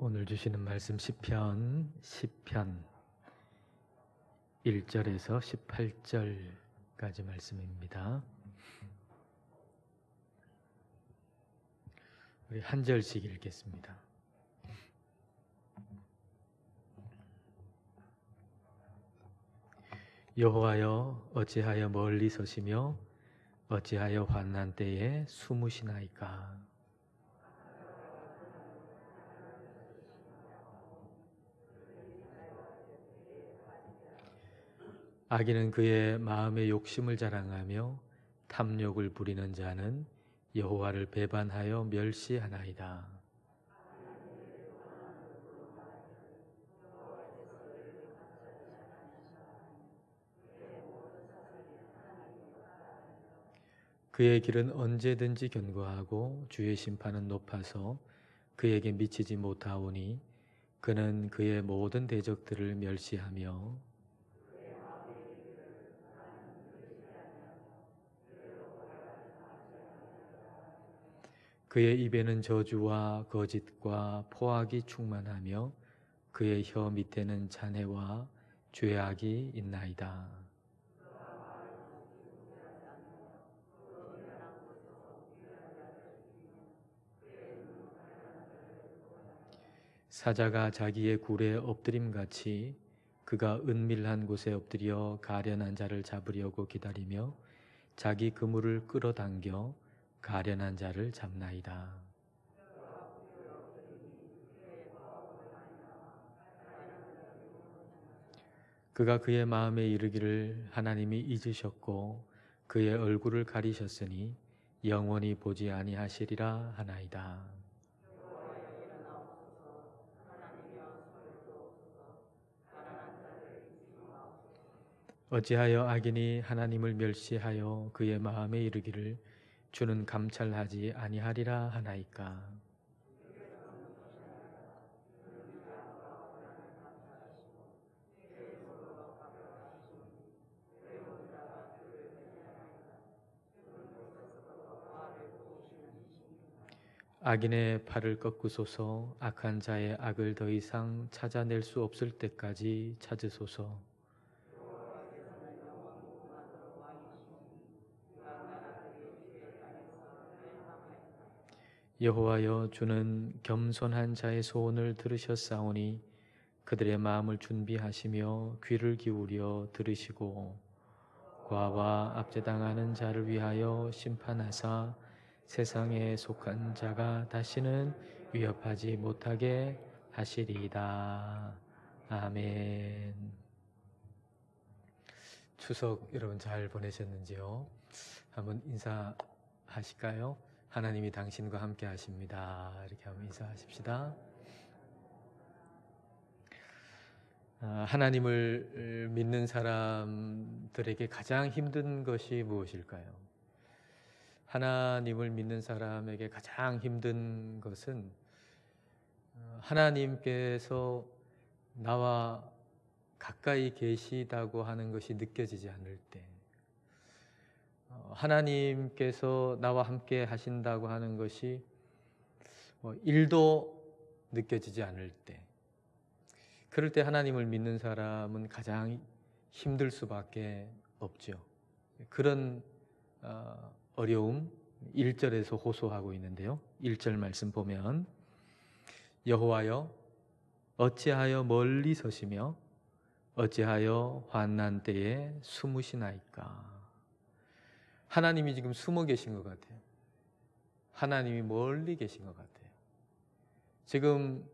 오늘 주시는 말씀 시편 1절에서 18절까지 말씀입니다. 우리 한 절씩 읽겠습니다. 여호와여, 어찌하여 멀리 서시며 어찌하여 환난 때에 숨으시나이까. 악인은 그의 마음의 욕심을 자랑하며 탐욕을 부리는 자는 여호와를 배반하여 멸시하나이다. 그의 길은 언제든지 견고하고 주의 심판은 높아서 그에게 미치지 못하오니 그는 그의 모든 대적들을 멸시하며 그의 입에는 저주와 거짓과 포악이 충만하며 그의 혀 밑에는 잔해와 죄악이 있나이다. 사자가 자기의 굴에 엎드림같이 그가 은밀한 곳에 엎드려 가련한 자를 잡으려고 기다리며 자기 그물을 끌어당겨 가련한 자를 잡나이다. 그가 그의 마음에 이르기를 하나님이 잊으셨고 그의 얼굴을 가리셨으니 영원히 보지 아니하시리라 하나이다. 어찌하여 악인이 하나님을 멸시하여 그의 마음에 이르기를 주는 감찰하지 아니하리라 하나이까. 악인의 팔을 꺾으소서. 악한 자의 악을 더 이상 찾아낼 수 없을 때까지 찾으소서. 여호와여, 주는 겸손한 자의 소원을 들으셨사오니 그들의 마음을 준비하시며 귀를 기울여 들으시고 과와 압제당하는 자를 위하여 심판하사 세상에 속한 자가 다시는 위협하지 못하게 하시리이다. 아멘. 추석 여러분 잘 보내셨는지요? 한번 인사하실까요? 하나님이 당신과 함께 하십니다. 이렇게 한번 인사하십시다. 하나님을 믿는 사람들에게 가장 힘든 것이 무엇일까요? 하나님을 믿는 사람에게 가장 힘든 것은 하나님께서 나와 가까이 계시다고 하는 것이 느껴지지 않을 때, 하나님께서 나와 함께 하신다고 하는 것이 1도 느껴지지 않을 때, 그럴 때 하나님을 믿는 사람은 가장 힘들 수밖에 없죠. 그런 어려움 1절에서 호소하고 있는데요. 1절 말씀 보면 여호와여, 어찌하여 멀리 서시며 어찌하여 환난 때에 숨으시나이까. 하나님이 지금 숨어 계신 것 같아요. 하나님이 멀리 계신 것 같아요. 지금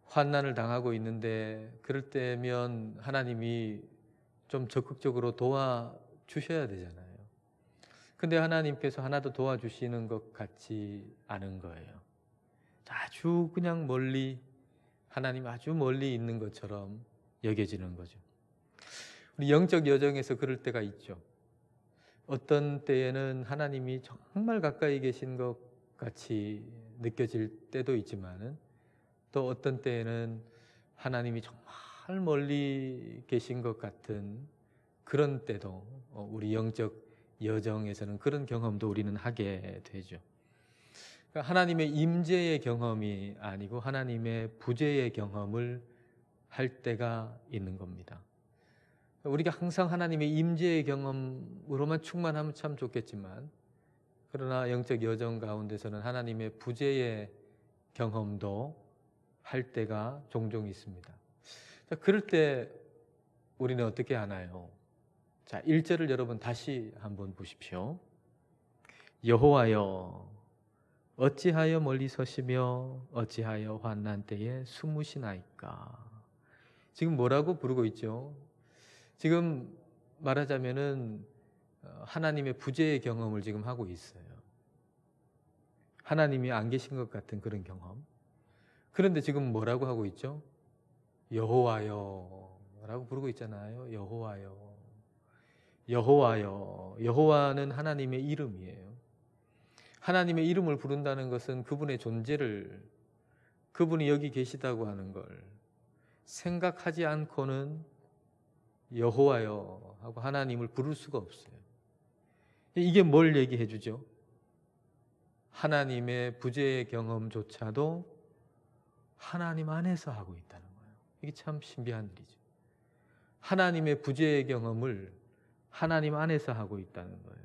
환난을 당하고 있는데 그럴 때면 하나님이 좀 적극적으로 도와주셔야 되잖아요. 근데 하나님께서 하나도 도와주시는 것 같지 않은 거예요. 아주 그냥 멀리, 하나님 아주 멀리 있는 것처럼 여겨지는 거죠. 우리 영적 여정에서 그럴 때가 있죠. 어떤 때에는 하나님이 정말 가까이 계신 것 같이 느껴질 때도 있지만은 또 어떤 때에는 하나님이 정말 멀리 계신 것 같은 그런 때도 우리 영적 여정에서는 그런 경험도 우리는 하게 되죠. 그러니까 하나님의 임재의 경험이 아니고 하나님의 부재의 경험을 할 때가 있는 겁니다. 우리가 항상 하나님의 임재의 경험으로만 충만하면 참 좋겠지만, 그러나 영적 여정 가운데서는 하나님의 부재의 경험도 할 때가 종종 있습니다. 자, 그럴 때 우리는 어떻게 하나요? 자, 1절을 여러분 다시 한번 보십시오. 여호와여, 어찌하여 멀리 서시며 어찌하여 환난 때에 숨으시나이까. 지금 뭐라고 부르고 있죠? 지금 말하자면은 하나님의 부재의 경험을 지금 하고 있어요. 하나님이 안 계신 것 같은 그런 경험. 그런데 지금 뭐라고 하고 있죠? 여호와여 라고 부르고 있잖아요. 여호와여. 여호와여. 여호와는 하나님의 이름이에요. 하나님의 이름을 부른다는 것은 그분의 존재를, 그분이 여기 계시다고 하는 걸 생각하지 않고는 여호와여 하고 하나님을 부를 수가 없어요. 이게 뭘 얘기해 주죠? 하나님의 부재의 경험조차도 하나님 안에서 하고 있다는 거예요. 이게 참 신비한 일이죠. 하나님의 부재의 경험을 하나님 안에서 하고 있다는 거예요.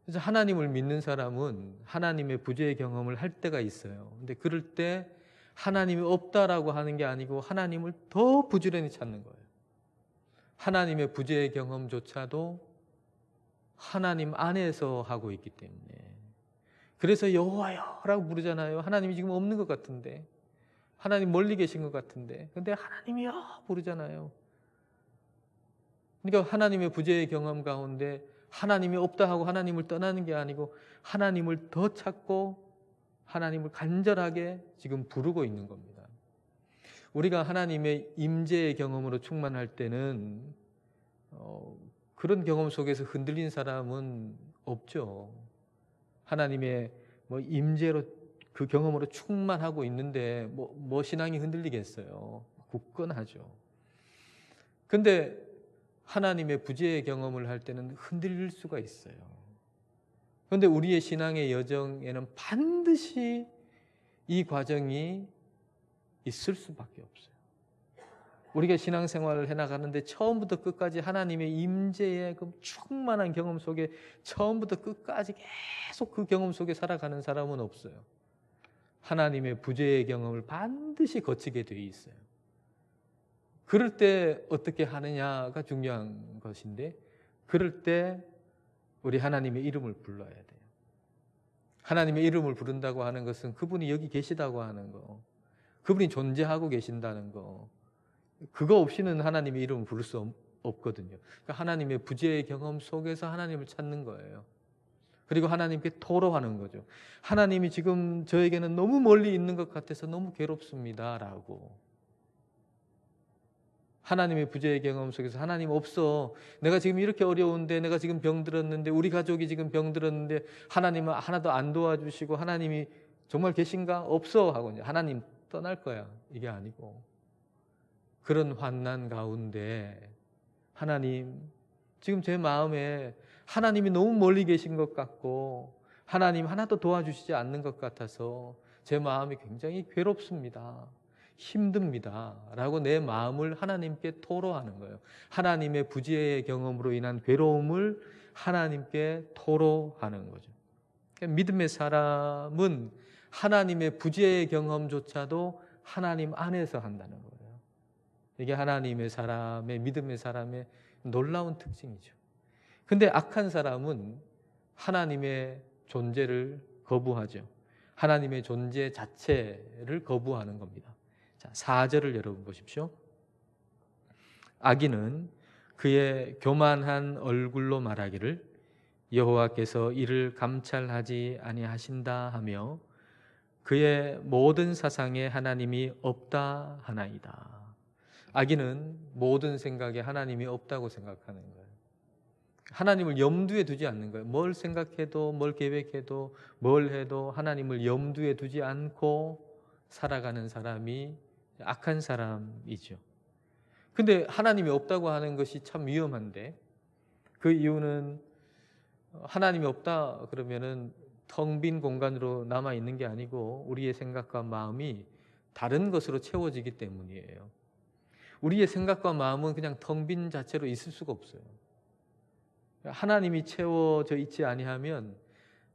그래서 하나님을 믿는 사람은 하나님의 부재의 경험을 할 때가 있어요. 근데 그럴 때 하나님이 없다라고 하는 게 아니고 하나님을 더 부지런히 찾는 거예요. 하나님의 부재의 경험조차도 하나님 안에서 하고 있기 때문에. 그래서 여호와여라고 부르잖아요. 하나님이 지금 없는 것 같은데, 하나님 멀리 계신 것 같은데, 근데 하나님이여 부르잖아요. 그러니까 하나님의 부재의 경험 가운데 하나님이 없다 하고 하나님을 떠나는 게 아니고 하나님을 더 찾고 하나님을 간절하게 지금 부르고 있는 겁니다. 우리가 하나님의 임재의 경험으로 충만할 때는 그런 경험 속에서 흔들린 사람은 없죠. 하나님의 임재로 그 경험으로 충만하고 있는데 뭐 신앙이 흔들리겠어요. 굳건하죠. 근데 하나님의 부재의 경험을 할 때는 흔들릴 수가 있어요. 그런데 우리의 신앙의 여정에는 반드시 이 과정이 있을 수밖에 없어요. 우리가 신앙생활을 해나가는데 처음부터 끝까지 하나님의 임재의 그 충만한 경험 속에 처음부터 끝까지 계속 그 경험 속에 살아가는 사람은 없어요. 하나님의 부재의 경험을 반드시 거치게 돼 있어요. 그럴 때 어떻게 하느냐가 중요한 것인데, 그럴 때 우리 하나님의 이름을 불러야 돼요. 하나님의 이름을 부른다고 하는 것은 그분이 여기 계시다고 하는 거, 그분이 존재하고 계신다는 거, 그거 없이는 하나님의 이름을 부를 수 없거든요. 그러니까 하나님의 부재의 경험 속에서 하나님을 찾는 거예요. 그리고 하나님께 토로하는 거죠. 하나님이 지금 저에게는 너무 멀리 있는 것 같아서 너무 괴롭습니다 라고. 하나님의 부재의 경험 속에서 하나님 없어. 내가 지금 이렇게 어려운데, 내가 지금 병들었는데, 우리 가족이 지금 병들었는데 하나님은 하나도 안 도와주시고 하나님이 정말 계신가? 없어 하고 이제 하나님 떠날 거야. 이게 아니고, 그런 환난 가운데 하나님, 지금 제 마음에 하나님이 너무 멀리 계신 것 같고 하나님 하나도 도와주시지 않는 것 같아서 제 마음이 굉장히 괴롭습니다. 힘듭니다. 라고 내 마음을 하나님께 토로하는 거예요. 하나님의 부재의 경험으로 인한 괴로움을 하나님께 토로하는 거죠. 그러니까 믿음의 사람은 하나님의 부재의 경험조차도 하나님 안에서 한다는 거예요. 이게 하나님의 사람의, 믿음의 사람의 놀라운 특징이죠. 근데 악한 사람은 하나님의 존재를 거부하죠. 하나님의 존재 자체를 거부하는 겁니다. 자, 4절을 여러분 보십시오. 악인은 그의 교만한 얼굴로 말하기를 여호와께서 이를 감찰하지 아니하신다 하며 그의 모든 사상에 하나님이 없다 하나이다. 악인은 모든 생각에 하나님이 없다고 생각하는 거예요. 하나님을 염두에 두지 않는 거예요. 뭘 생각해도, 뭘 계획해도, 뭘 해도 하나님을 염두에 두지 않고 살아가는 사람이 악한 사람이죠. 근데 하나님이 없다고 하는 것이 참 위험한데, 그 이유는 하나님이 없다 그러면은 텅 빈 공간으로 남아 있는 게 아니고 우리의 생각과 마음이 다른 것으로 채워지기 때문이에요. 우리의 생각과 마음은 그냥 텅 빈 자체로 있을 수가 없어요. 하나님이 채워져 있지 아니하면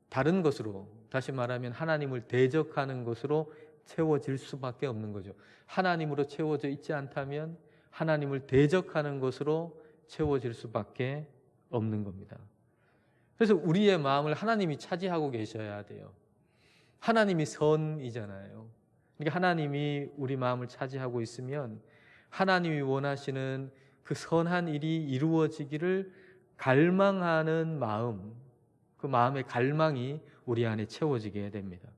다른 것으로, 다시 말하면 하나님을 대적하는 것으로 채워질 수밖에 없는 거죠. 하나님으로 채워져 있지 않다면 하나님을 대적하는 것으로 채워질 수밖에 없는 겁니다. 그래서 우리의 마음을 하나님이 차지하고 계셔야 돼요. 하나님이 선이잖아요. 그러니까 하나님이 우리 마음을 차지하고 있으면 하나님이 원하시는 그 선한 일이 이루어지기를 갈망하는 마음, 그 마음의 갈망이 우리 안에 채워지게 됩니다.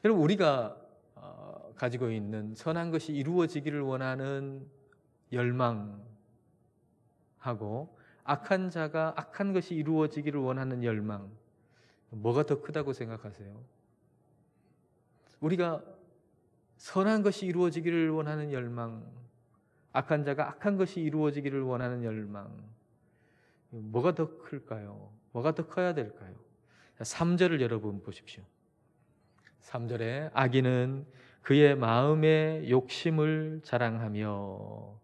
여러분, 우리가 가지고 있는 선한 것이 이루어지기를 원하는 열망하고 악한 자가 악한 것이 이루어지기를 원하는 열망, 뭐가 더 크다고 생각하세요? 우리가 선한 것이 이루어지기를 원하는 열망, 악한 자가 악한 것이 이루어지기를 원하는 열망, 뭐가 더 클까요? 뭐가 더 커야 될까요? 3절을 여러분 보십시오. 3절에 악인은 그의 마음의 욕심을 자랑하며,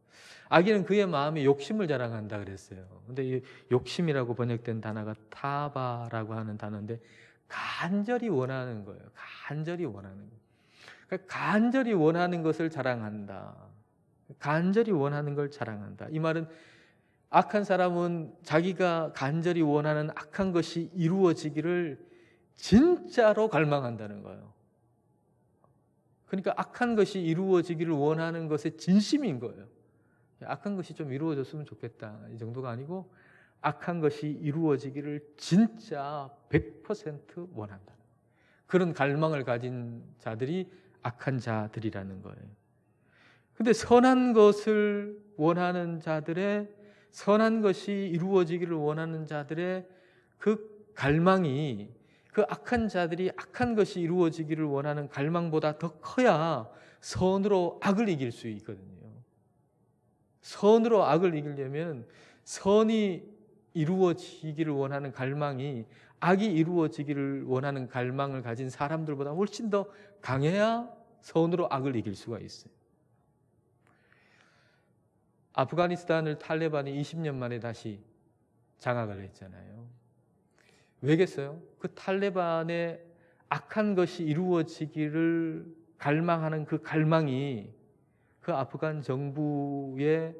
악인은 그의 마음의 욕심을 자랑한다 그랬어요. 근데 이 욕심이라고 번역된 단어가 타바라고 하는 단어인데 간절히 원하는 거예요. 간절히 원하는 거예요. 그러니까 간절히 원하는 것을 자랑한다. 간절히 원하는 걸 자랑한다. 이 말은 악한 사람은 자기가 간절히 원하는 악한 것이 이루어지기를 진짜로 갈망한다는 거예요. 그러니까 악한 것이 이루어지기를 원하는 것의 진심인 거예요. 악한 것이 좀 이루어졌으면 좋겠다, 이 정도가 아니고 악한 것이 이루어지기를 진짜 100% 원한다. 그런 갈망을 가진 자들이 악한 자들이라는 거예요. 근데 선한 것을 원하는 자들의, 선한 것이 이루어지기를 원하는 자들의 그 갈망이, 그 악한 자들이 악한 것이 이루어지기를 원하는 갈망보다 더 커야 선으로 악을 이길 수 있거든요. 선으로 악을 이기려면 선이 이루어지기를 원하는 갈망이 악이 이루어지기를 원하는 갈망을 가진 사람들보다 훨씬 더 강해야 선으로 악을 이길 수가 있어요. 아프가니스탄을 탈레반이 20년 만에 다시 장악을 했잖아요. 왜겠어요? 그 탈레반의 악한 것이 이루어지기를 갈망하는 그 갈망이, 그 아프간 정부의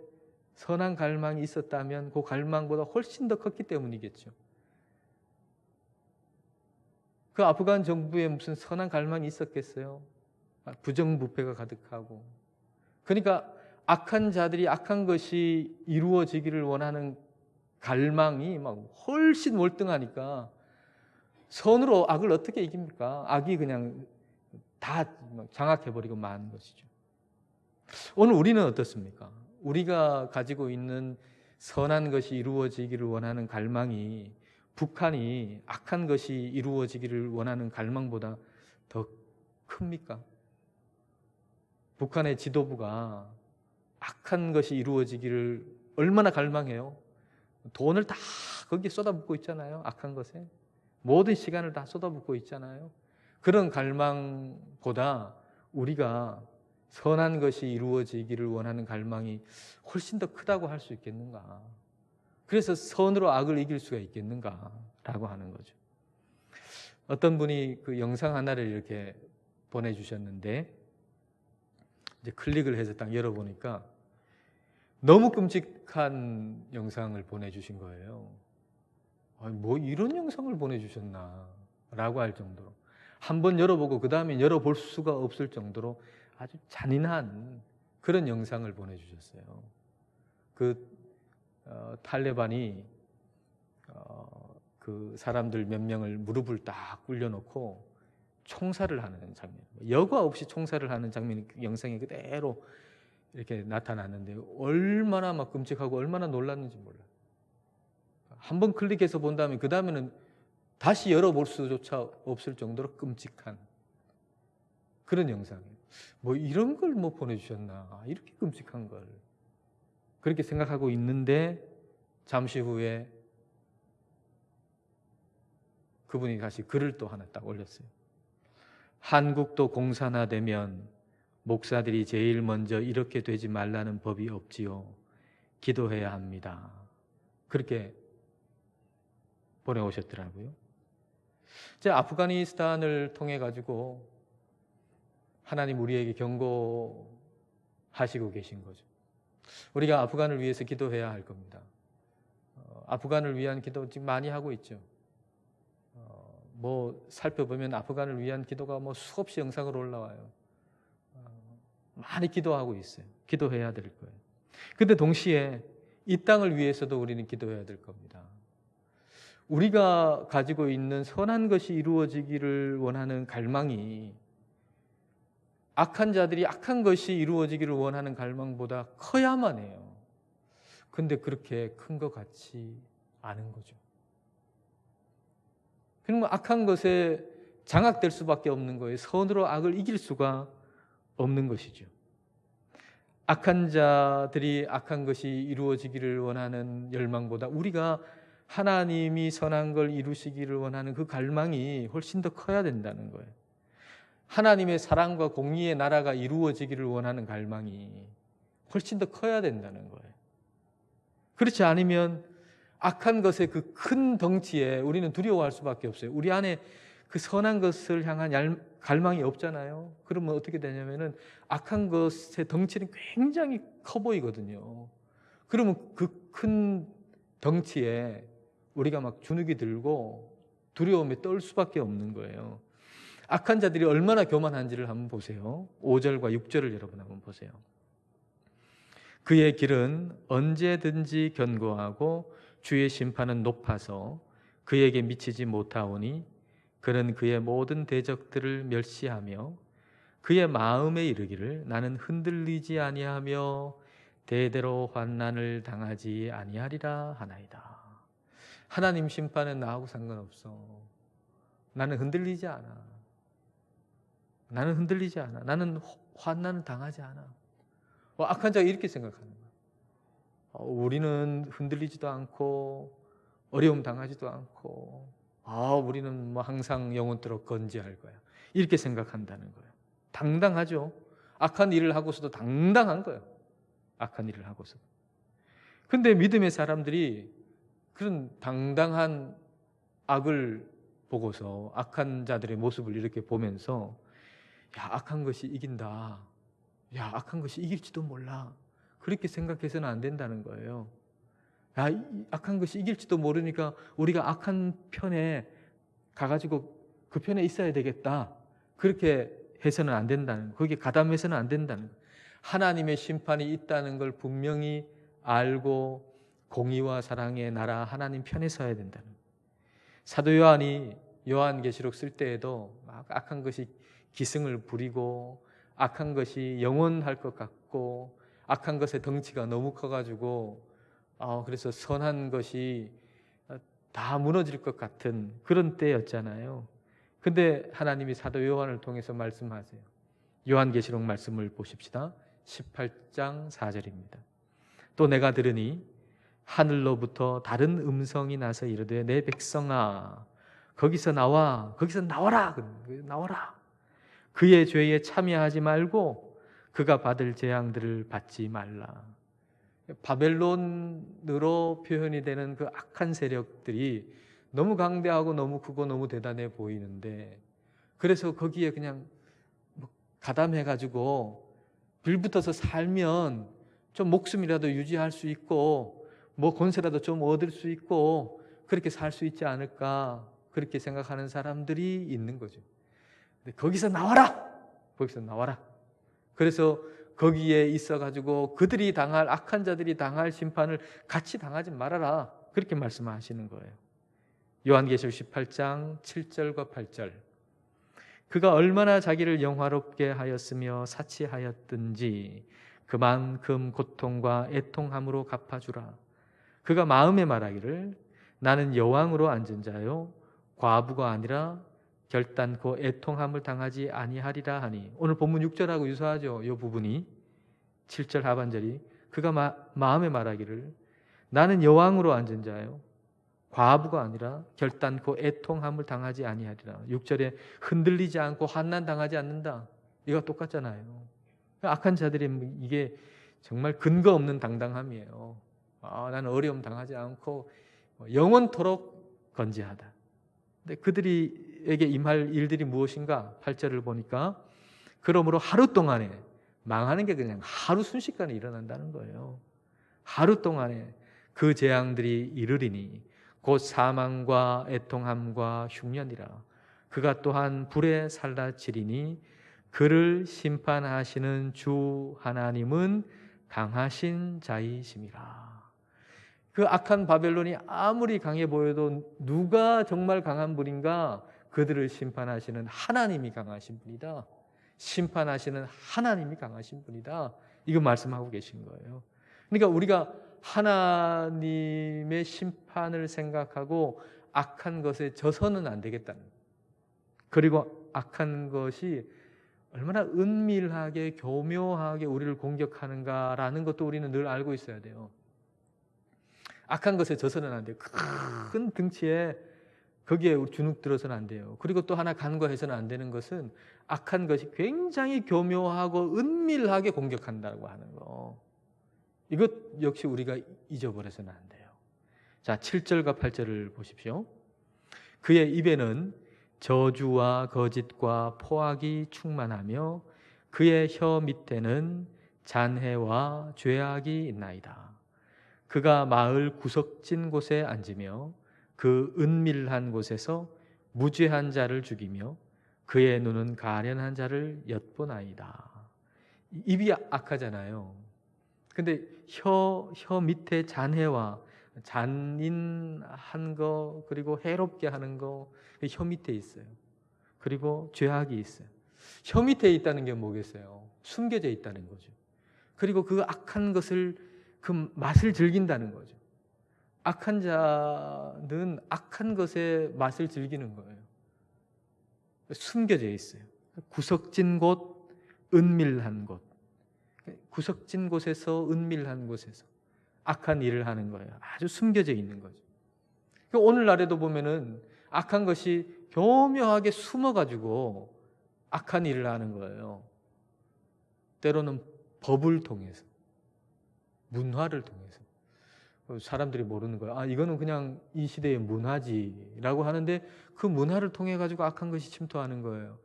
선한 갈망이 있었다면 그 갈망보다 훨씬 더 컸기 때문이겠죠. 그 아프간 정부에 무슨 선한 갈망이 있었겠어요? 부정부패가 가득하고. 그러니까 악한 자들이 악한 것이 이루어지기를 원하는 갈망이 막 훨씬 월등하니까 선으로 악을 어떻게 이깁니까? 악이 그냥 다 장악해버리고 마는 것이죠. 오늘 우리는 어떻습니까? 우리가 가지고 있는 선한 것이 이루어지기를 원하는 갈망이 북한이 악한 것이 이루어지기를 원하는 갈망보다 더 큽니까? 북한의 지도부가 악한 것이 이루어지기를 얼마나 갈망해요? 돈을 다 거기에 쏟아붓고 있잖아요. 악한 것에 모든 시간을 다 쏟아붓고 있잖아요. 그런 갈망보다 우리가 선한 것이 이루어지기를 원하는 갈망이 훨씬 더 크다고 할 수 있겠는가? 그래서 선으로 악을 이길 수가 있겠는가라고 하는 거죠. 어떤 분이 그 영상 하나를 이렇게 보내주셨는데, 이제 클릭을 해서 딱 열어보니까 너무 끔찍한 영상을 보내주신 거예요. 아니, 뭐 이런 영상을 보내주셨나 라고 할 정도로, 한번 열어보고 그 다음에 열어볼 수가 없을 정도로 아주 잔인한 그런 영상을 보내주셨어요. 탈레반이 그 사람들 몇 명을 무릎을 딱 꿇려놓고 총살을 하는 장면, 여과 없이 총살을 하는 장면이 그 영상에 그대로 이렇게 나타났는데 얼마나 막 끔찍하고 얼마나 놀랐는지 몰라요. 한번 클릭해서 본 다음에 그 다음에는 다시 열어볼 수조차 없을 정도로 끔찍한 그런 영상이에요. 뭐 이런 걸 뭐 보내주셨나, 이렇게 끔찍한 걸, 그렇게 생각하고 있는데 잠시 후에 그분이 다시 글을 또 하나 딱 올렸어요. 한국도 공산화되면 목사들이 제일 먼저 이렇게 되지 말라는 법이 없지요. 기도해야 합니다. 그렇게 보내오셨더라고요. 이제 아프가니스탄을 통해 가지고 하나님 우리에게 경고하시고 계신 거죠. 우리가 아프간을 위해서 기도해야 할 겁니다. 아프간을 위한 기도 지금 많이 하고 있죠. 뭐 살펴보면 아프간을 위한 기도가 뭐 수없이 영상으로 올라와요. 많이 기도하고 있어요. 기도해야 될 거예요. 근데 동시에 이 땅을 위해서도 우리는 기도해야 될 겁니다. 우리가 가지고 있는 선한 것이 이루어지기를 원하는 갈망이 악한 자들이 악한 것이 이루어지기를 원하는 갈망보다 커야만 해요. 근데 그렇게 큰 것 같지 않은 거죠. 그러면 악한 것에 장악될 수밖에 없는 거예요. 선으로 악을 이길 수가 없는 것이죠. 악한 자들이 악한 것이 이루어지기를 원하는 열망보다 우리가 하나님이 선한 걸 이루시기를 원하는 그 갈망이 훨씬 더 커야 된다는 거예요. 하나님의 사랑과 공의의 나라가 이루어지기를 원하는 갈망이 훨씬 더 커야 된다는 거예요. 그렇지 않으면 악한 것의 그 큰 덩치에 우리는 두려워할 수밖에 없어요. 우리 안에 그 선한 것을 향한 갈망이 없잖아요. 그러면 어떻게 되냐면은 악한 것의 덩치는 굉장히 커 보이거든요. 그러면 그 큰 덩치에 우리가 막 주눅이 들고 두려움에 떨 수밖에 없는 거예요. 악한 자들이 얼마나 교만한지를 한번 보세요. 5절과 6절을 여러분 한번 보세요. 그의 길은 언제든지 견고하고 주의 심판은 높아서 그에게 미치지 못하오니 그는 그의 모든 대적들을 멸시하며 그의 마음에 이르기를 나는 흔들리지 아니하며 대대로 환난을 당하지 아니하리라 하나이다. 하나님 심판은 나하고 상관없어. 나는 흔들리지 않아. 나는 흔들리지 않아. 나는 환난을 당하지 않아. 악한 자가 이렇게 생각하는 거야. 우리는 흔들리지도 않고 어려움 당하지도 않고 우리는 뭐 항상 영원토록 건재할 거야. 이렇게 생각한다는 거예요. 당당하죠. 악한 일을 하고서도 당당한 거예요. 악한 일을 하고서. 근데 믿음의 사람들이 그런 당당한 악을 보고서 악한 자들의 모습을 이렇게 보면서 악한 것이 이긴다. 악한 것이 이길지도 몰라. 그렇게 생각해서는 안 된다는 거예요. 악한 것이 이길지도 모르니까 우리가 악한 편에 가가지고 그 편에 있어야 되겠다. 그렇게 해서는 안 된다는, 거기에 가담해서는 안 된다는 거예요. 하나님의 심판이 있다는 걸 분명히 알고 공의와 사랑의 나라 하나님 편에 서야 된다는 거예요. 사도 요한이 요한계시록 쓸 때에도 막 악한 것이 기승을 부리고 악한 것이 영원할 것 같고 악한 것의 덩치가 너무 커가지고 그래서 선한 것이 다 무너질 것 같은 그런 때였잖아요. 근데 하나님이 사도 요한을 통해서 말씀하세요. 요한계시록 말씀을 보십시다. 18장 4절입니다. 또 내가 들으니 하늘로부터 다른 음성이 나서 이르되 내 백성아 거기서 나와, 거기서 나와라, 나와라. 그의 죄에 참여하지 말고 그가 받을 재앙들을 받지 말라. 바벨론으로 표현이 되는 그 악한 세력들이 너무 강대하고 너무 크고 너무 대단해 보이는데 그래서 거기에 그냥 가담해가지고 빌붙어서 살면 좀 목숨이라도 유지할 수 있고 뭐 권세라도 좀 얻을 수 있고 그렇게 살 수 있지 않을까 그렇게 생각하는 사람들이 있는 거죠. 근데 거기서 나와라! 거기서 나와라! 그래서 거기에 있어가지고 그들이 당할 악한 자들이 당할 심판을 같이 당하지 말아라 그렇게 말씀하시는 거예요. 요한계시록 18장 7절과 8절 그가 얼마나 자기를 영화롭게 하였으며 사치하였든지 그만큼 고통과 애통함으로 갚아주라. 그가 마음에 말하기를 나는 여왕으로 앉은 자요 과부가 아니라 결단코 애통함을 당하지 아니하리라 하니 오늘 본문 6절하고 유사하죠. 이 부분이 7절 하반절이 그가 마음에 말하기를 나는 여왕으로 앉은 자요 과부가 아니라 결단코 애통함을 당하지 아니하리라. 6절에 흔들리지 않고 환난 당하지 않는다. 이거 똑같잖아요. 악한 자들이 이게 정말 근거 없는 당당함이에요. 나는 어려움 당하지 않고 영원토록 건재하다. 근데 그들에게 임할 일들이 무엇인가? 8절을 보니까 그러므로 하루 동안에 망하는 게 그냥 하루 순식간에 일어난다는 거예요. 하루 동안에 그 재앙들이 이르리니 곧 사망과 애통함과 흉년이라. 그가 또한 불에 살라치리니 그를 심판하시는 주 하나님은 강하신 자이심이라. 그 악한 바벨론이 아무리 강해 보여도 누가 정말 강한 분인가? 그들을 심판하시는 하나님이 강하신 분이다. 심판하시는 하나님이 강하신 분이다. 이거 말씀하고 계신 거예요. 그러니까 우리가 하나님의 심판을 생각하고 악한 것에 져서는 안 되겠다는 거예요. 그리고 악한 것이 얼마나 은밀하게 교묘하게 우리를 공격하는가라는 것도 우리는 늘 알고 있어야 돼요. 악한 것에 져서는 안 돼요. 큰 등치에 거기에 주눅 들어서는 안 돼요. 그리고 또 하나 간과해서는 안 되는 것은 악한 것이 굉장히 교묘하고 은밀하게 공격한다고 하는 거. 이것 역시 우리가 잊어버려서는 안 돼요. 자, 7절과 8절을 보십시오. 그의 입에는 저주와 거짓과 포악이 충만하며 그의 혀 밑에는 잔해와 죄악이 있나이다. 그가 마을 구석진 곳에 앉으며 그 은밀한 곳에서 무죄한 자를 죽이며 그의 눈은 가련한 자를 엿보나이다. 입이 악하잖아요. 근데 혀 밑에 잔해와 잔인한 거 그리고 해롭게 하는 거 혀 밑에 있어요. 그리고 죄악이 있어요. 혀 밑에 있다는 게 뭐겠어요? 숨겨져 있다는 거죠. 그리고 그 악한 것을 그 맛을 즐긴다는 거죠. 악한 자는 악한 것의 맛을 즐기는 거예요. 숨겨져 있어요. 구석진 곳, 은밀한 곳. 구석진 곳에서 은밀한 곳에서 악한 일을 하는 거예요. 아주 숨겨져 있는 거죠. 오늘날에도 보면은 악한 것이 교묘하게 숨어가지고 악한 일을 하는 거예요. 때로는 법을 통해서, 문화를 통해서. 사람들이 모르는 거예요. 이거는 그냥 이 시대의 문화지라고 하는데 그 문화를 통해 가지고 악한 것이 침투하는 거예요.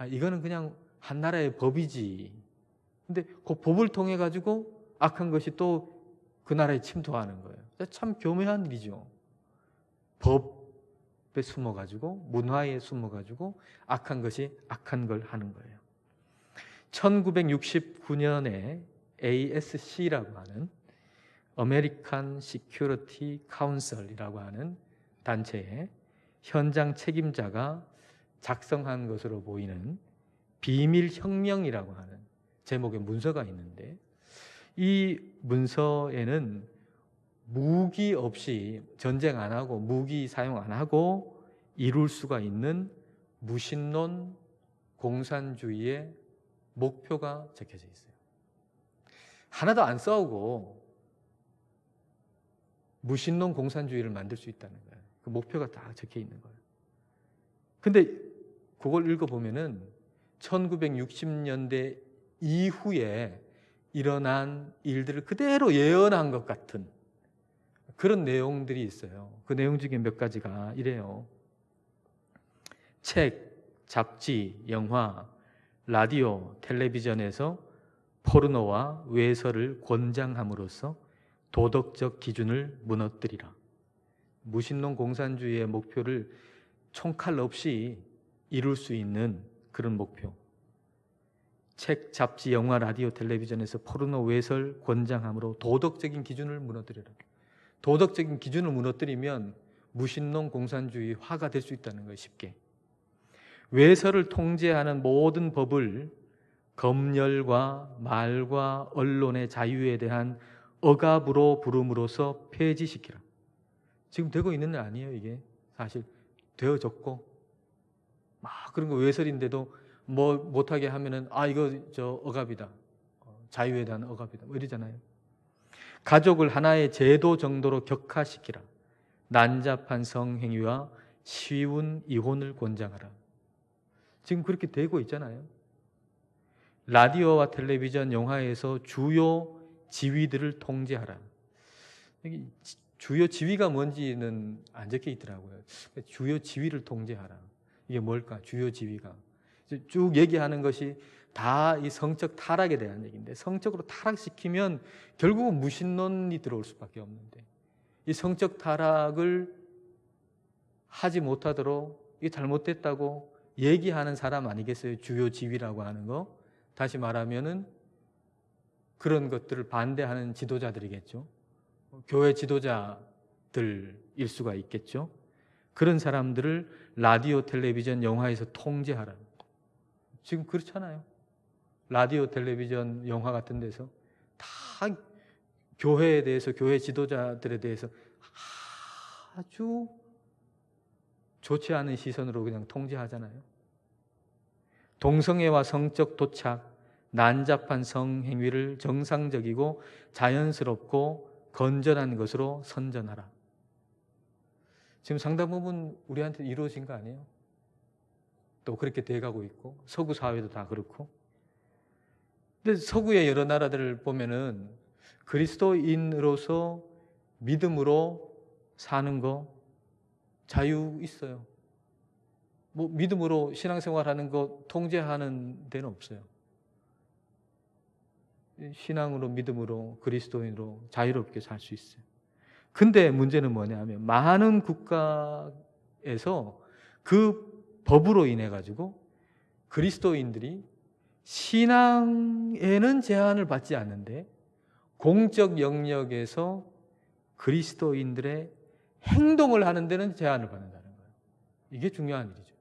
이거는 그냥 한 나라의 법이지. 근데 그 법을 통해 가지고 악한 것이 또 그 나라에 침투하는 거예요. 참 교묘한 일이죠. 법에 숨어가지고 문화에 숨어가지고 악한 것이 악한 걸 하는 거예요. 1969년에 ASC라고 하는 American Security Council이라고 하는 단체의 현장 책임자가 작성한 것으로 보이는 비밀혁명이라고 하는 제목의 문서가 있는데 이 문서에는 무기 없이 전쟁 안 하고 무기 사용 안 하고 이룰 수가 있는 무신론 공산주의의 목표가 적혀져 있어요. 하나도 안 싸우고 무신론 공산주의를 만들 수 있다는 거예요. 그 목표가 다 적혀 있는 거예요. 근데 그걸 읽어보면은 1960년대 이후에 일어난 일들을 그대로 예언한 것 같은 그런 내용들이 있어요. 그 내용 중에 몇 가지가 이래요. 책, 잡지, 영화, 라디오, 텔레비전에서 포르노와 외설을 권장함으로써 도덕적 기준을 무너뜨리라. 무신론 공산주의의 목표를 총칼 없이 이룰 수 있는 그런 목표. 책, 잡지, 영화, 라디오, 텔레비전에서 포르노 외설 권장함으로 도덕적인 기준을 무너뜨리라. 도덕적인 기준을 무너뜨리면 무신론 공산주의화가 될 수 있다는 거예요. 쉽게. 외설을 통제하는 모든 법을 검열과 말과 언론의 자유에 대한 억압으로 부름으로써 폐지시키라. 지금 되고 있는 일 아니에요. 이게 사실 되어졌고 막 그런 거 외설인데도 뭐 못하게 하면은 이거 억압이다. 자유에 대한 억압이다. 뭐 이러잖아요. 가족을 하나의 제도 정도로 격화시키라. 난잡한 성행위와 쉬운 이혼을 권장하라. 지금 그렇게 되고 있잖아요. 라디오와 텔레비전, 영화에서 주요 지위들을 통제하라. 여기 주요 지위가 뭔지는 안 적혀 있더라고요. 주요 지위를 통제하라. 이게 뭘까? 주요 지위가. 쭉 얘기하는 것이 다 이 성적 타락에 대한 얘기인데, 성적으로 타락시키면 결국은 무신론이 들어올 수밖에 없는데, 이 성적 타락을 하지 못하도록 이게 잘못됐다고 얘기하는 사람 아니겠어요? 주요 지위라고 하는 거. 다시 말하면은 그런 것들을 반대하는 지도자들이겠죠. 교회 지도자들일 수가 있겠죠. 그런 사람들을 라디오, 텔레비전, 영화에서 통제하라. 지금 그렇잖아요. 라디오, 텔레비전, 영화 같은 데서 다 교회에 대해서, 교회 지도자들에 대해서 아주 좋지 않은 시선으로 그냥 통제하잖아요. 동성애와 성적 도착, 난잡한 성행위를 정상적이고 자연스럽고 건전한 것으로 선전하라. 지금 상당 부분 우리한테 이루어진 거 아니에요? 또 그렇게 돼가고 있고, 서구 사회도 다 그렇고. 근데 서구의 여러 나라들을 보면은 그리스도인으로서 믿음으로 사는 거 자유 있어요. 뭐 믿음으로 신앙생활하는 거 통제하는 데는 없어요. 신앙으로, 믿음으로, 그리스도인으로 자유롭게 살 수 있어요. 근데 문제는 뭐냐면 많은 국가에서 그 법으로 인해 가지고 그리스도인들이 신앙에는 제한을 받지 않는데 공적 영역에서 그리스도인들의 행동을 하는 데는 제한을 받는다는 거예요. 이게 중요한 일이죠.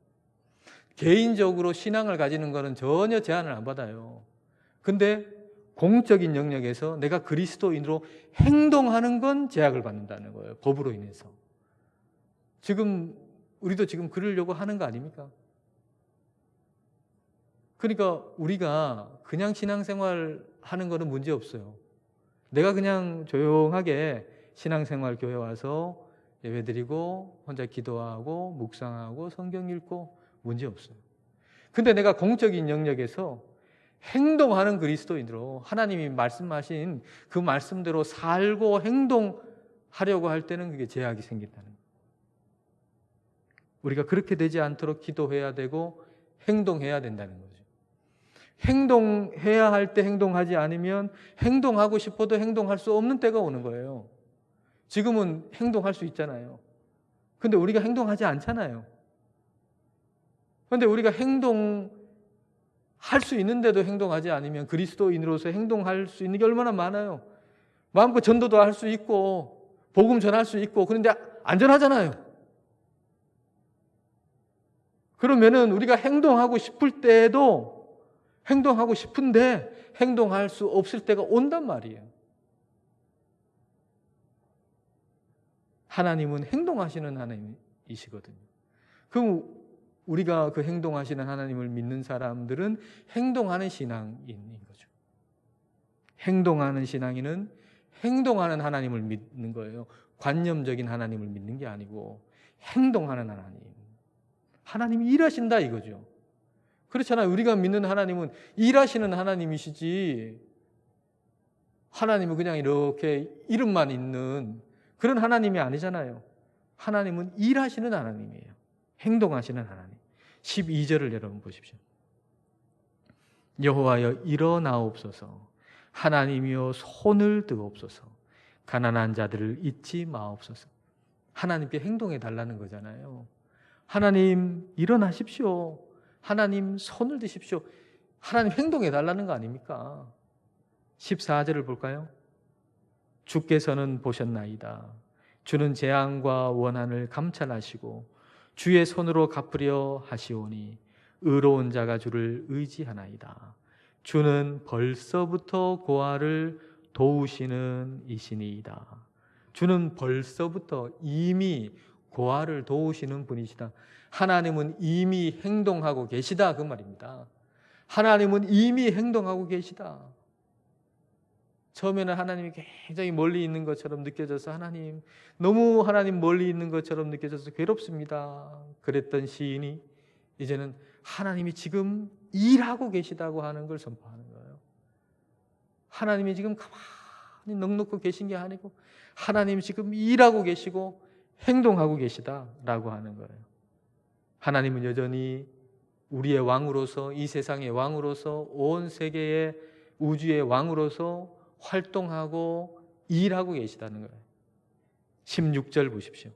개인적으로 신앙을 가지는 것은 전혀 제한을 안 받아요. 근데 공적인 영역에서 내가 그리스도인으로 행동하는 건 제약을 받는다는 거예요. 법으로 인해서. 지금 우리도 지금 그러려고 하는 거 아닙니까? 그러니까 우리가 그냥 신앙생활 하는 거는 문제 없어요. 내가 그냥 조용하게 신앙생활 교회 와서 예배드리고 혼자 기도하고 묵상하고 성경 읽고 문제 없어요. 근데 내가 공적인 영역에서 행동하는 그리스도인으로 하나님이 말씀하신 그 말씀대로 살고 행동하려고 할 때는 그게 제약이 생긴다는 거예요. 우리가 그렇게 되지 않도록 기도해야 되고 행동해야 된다는 거죠. 행동해야 할 때 행동하지 않으면 행동하고 싶어도 행동할 수 없는 때가 오는 거예요. 지금은 행동할 수 있잖아요. 근데 우리가 행동하지 않잖아요. 근데 우리가 행동할 수 있는데도 행동하지 않으면 그리스도인으로서 행동할 수 있는 게 얼마나 많아요. 마음껏 전도도 할 수 있고 복음 전할 수 있고 그런데 안전하잖아요. 그러면은 우리가 행동하고 싶을 때에도 행동하고 싶은데 행동할 수 없을 때가 온단 말이에요. 하나님은 행동하시는 하나님이시거든요. 그럼 우리가 그 행동하시는 하나님을 믿는 사람들은 행동하는 신앙인인 거죠. 행동하는 신앙인은 행동하는 하나님을 믿는 거예요. 관념적인 하나님을 믿는 게 아니고 행동하는 하나님. 하나님이 일하신다 이거죠. 그렇잖아요. 우리가 믿는 하나님은 일하시는 하나님이시지 하나님은 그냥 이렇게 이름만 있는 그런 하나님이 아니잖아요. 하나님은 일하시는 하나님이에요. 행동하시는 하나님. 12절을 여러분 보십시오. 여호와여 일어나옵소서. 하나님이여 손을 드옵소서. 가난한 자들을 잊지 마옵소서. 하나님께 행동해 달라는 거잖아요. 하나님 일어나십시오. 하나님 손을 드십시오. 하나님 행동해 달라는 거 아닙니까? 14절을 볼까요? 주께서는 보셨나이다. 주는 재앙과 원한을 감찰하시고 주의 손으로 갚으려 하시오니 의로운 자가 주를 의지하나이다. 주는 벌써부터 고아를 도우시는 이시니이다. 주는 벌써부터 이미 고아를 도우시는 분이시다. 하나님은 이미 행동하고 계시다 그 말입니다. 하나님은 이미 행동하고 계시다. 처음에는 하나님이 굉장히 멀리 있는 것처럼 느껴져서 너무 하나님 멀리 있는 것처럼 느껴져서 괴롭습니다. 그랬던 시인이 이제는 하나님이 지금 일하고 계시다고 하는 걸 선포하는 거예요. 하나님이 지금 가만히 넋놓고 계신 게 아니고 하나님 지금 일하고 계시고 행동하고 계시다라고 하는 거예요. 하나님은 여전히 우리의 왕으로서, 이 세상의 왕으로서, 온 세계의 우주의 왕으로서 활동하고 일하고 계시다는 거예요. 16절 보십시오.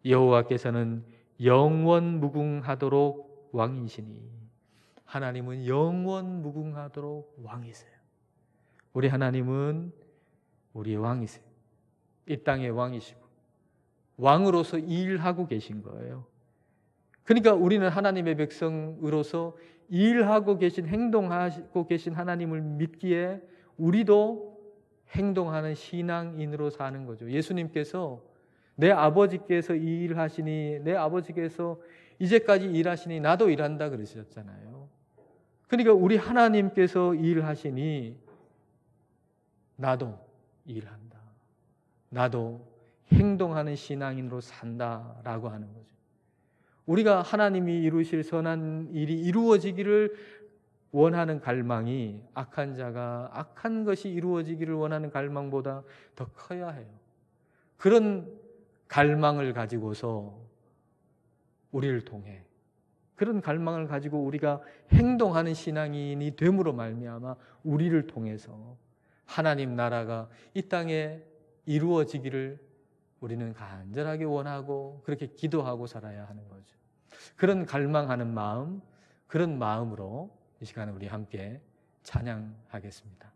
여호와께서는 영원 무궁하도록 왕이시니. 하나님은 영원 무궁하도록 왕이세요. 우리 하나님은 우리의 왕이세요. 이 땅의 왕이시고 왕으로서 일하고 계신 거예요. 그러니까 우리는 하나님의 백성으로서 일하고 계신, 행동하고 계신 하나님을 믿기에 우리도 행동하는 신앙인으로 사는 거죠. 예수님께서 내 아버지께서 이 일을 하시니, 내 아버지께서 이제까지 일하시니 나도 일한다 그러셨잖아요. 그러니까 우리 하나님께서 일하시니 나도 일한다. 나도 행동하는 신앙인으로 산다라고 하는 거죠. 우리가 하나님이 이루실 선한 일이 이루어지기를 원하는 갈망이 악한 자가 악한 것이 이루어지기를 원하는 갈망보다 더 커야 해요. 그런 갈망을 가지고서 우리를 통해, 그런 갈망을 가지고 우리가 행동하는 신앙인이 됨으로 말미암아 우리를 통해서 하나님 나라가 이 땅에 이루어지기를 우리는 간절하게 원하고 그렇게 기도하고 살아야 하는 거죠. 그런 갈망하는 마음, 그런 마음으로 이 시간에 우리 함께 찬양하겠습니다.